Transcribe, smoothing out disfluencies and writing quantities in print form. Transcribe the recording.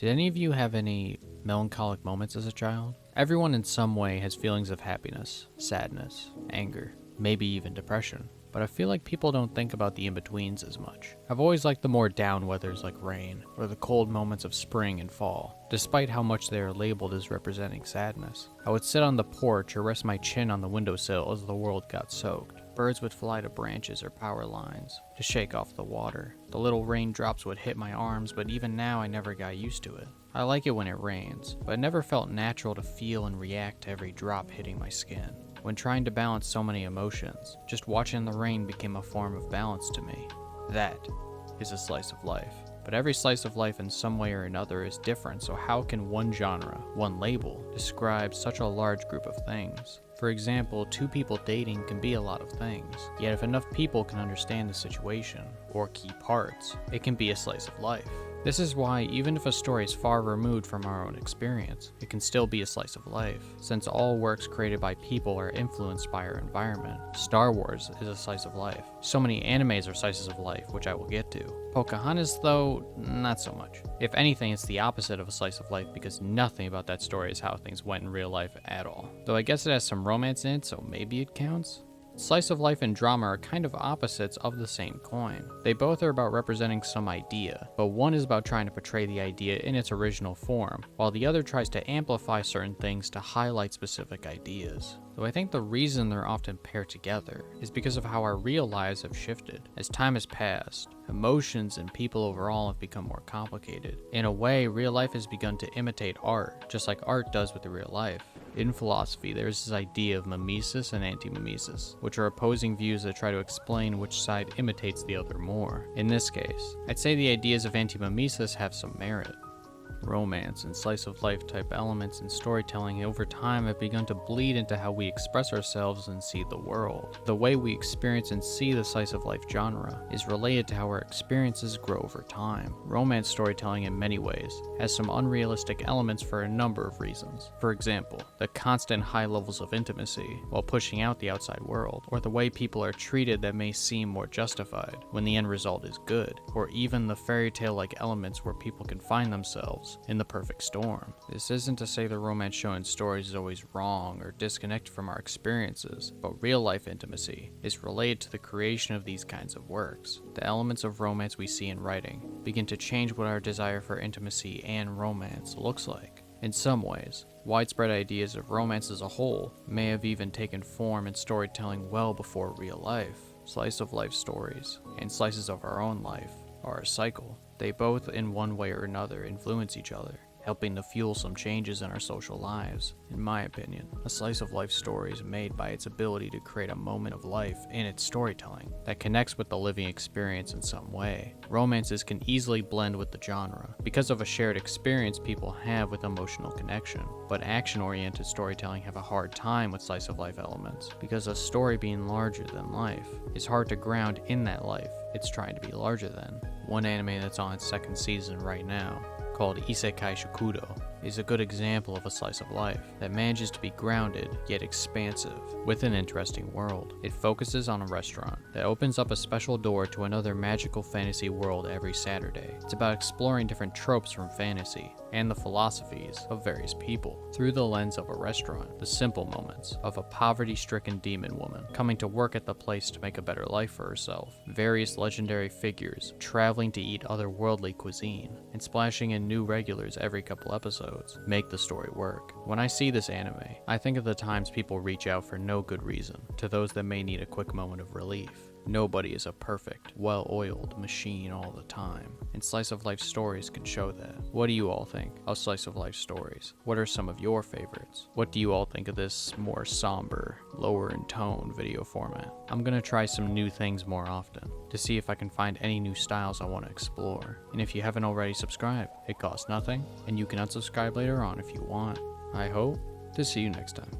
Did any of you have any melancholic moments as a child? Everyone in some way has feelings of happiness, sadness, anger, maybe even depression. But I feel like people don't think about the in-betweens as much. I've always liked the more down weathers like rain, or the cold moments of spring and fall, despite how much they are labeled as representing sadness. I would sit on the porch or rest my chin on the windowsill as the world got soaked. Birds would fly to branches or power lines to shake off the water. The little raindrops would hit my arms, but even now I never got used to it. I like it when it rains, but it never felt natural to feel and react to every drop hitting my skin. When trying to balance so many emotions, just watching the rain became a form of balance to me. That is a slice of life. But every slice of life in some way or another is different, so how can one genre, one label, describe such a large group of things? For example, two people dating can be a lot of things, yet if enough people can understand the situation, or key parts, it can be a slice of life. This is why, even if a story is far removed from our own experience, it can still be a slice of life, since all works created by people are influenced by our environment. Star Wars is a slice of life. So many animes are slices of life, which I will get to. Pocahontas, though, not so much. If anything, it's the opposite of a slice of life because nothing about that story is how things went in real life at all. Though I guess it has some romance in it, so maybe it counts? Slice of life and drama are kind of opposites of the same coin. They both are about representing some idea, but one is about trying to portray the idea in its original form, while the other tries to amplify certain things to highlight specific ideas. Though I think the reason they're often paired together is because of how our real lives have shifted. As time has passed, emotions and people overall have become more complicated. In a way, real life has begun to imitate art, just like art does with the real life. In philosophy, there's this idea of mimesis and anti-mimesis, which are opposing views that try to explain which side imitates the other more. In this case, I'd say the ideas of anti-mimesis have some merit. Romance and slice-of-life type elements in storytelling over time have begun to bleed into how we express ourselves and see the world. The way we experience and see the slice-of-life genre is related to how our experiences grow over time. Romance storytelling in many ways has some unrealistic elements for a number of reasons. For example, the constant high levels of intimacy while pushing out the outside world, or the way people are treated that may seem more justified when the end result is good, or even the fairy tale-like elements where people can find themselves in the perfect storm. This isn't to say the romance shown in stories is always wrong or disconnected from our experiences, but real-life intimacy is related to the creation of these kinds of works. The elements of romance we see in writing begin to change what our desire for intimacy and romance looks like. In some ways, widespread ideas of romance as a whole may have even taken form in storytelling well before real life. Slice-of-life stories and slices of our own life are a cycle. They both, in one way or another, influence each other, helping to fuel some changes in our social lives. In my opinion, a slice of life story is made by its ability to create a moment of life in its storytelling that connects with the living experience in some way. Romances can easily blend with the genre because of a shared experience people have with emotional connection, but action-oriented storytelling have a hard time with slice of life elements because a story being larger than life is hard to ground in that life it's trying to be larger than. One anime that's on its second season right now, called Isekai Shokudou, is a good example of a slice of life that manages to be grounded yet expansive with an interesting world. It focuses on a restaurant that opens up a special door to another magical fantasy world every Saturday. It's about exploring different tropes from fantasy and the philosophies of various people through the lens of a restaurant. The simple moments of a poverty-stricken demon woman coming to work at the place to make a better life for herself, various legendary figures traveling to eat otherworldly cuisine, and splashing in new regulars every couple episodes make the story work. When I see this anime, I think of the times people reach out for no good reason to those that may need a quick moment of relief. Nobody is a perfect, well-oiled machine all the time, and slice-of-life stories can show that. What do you all think of slice-of-life stories? What are some of your favorites? What do you all think of this more somber, lower-in-tone video format? I'm gonna try some new things more often to see if I can find any new styles I want to explore. And if you haven't already subscribed, it costs nothing, and you can unsubscribe later on if you want. I hope to see you next time.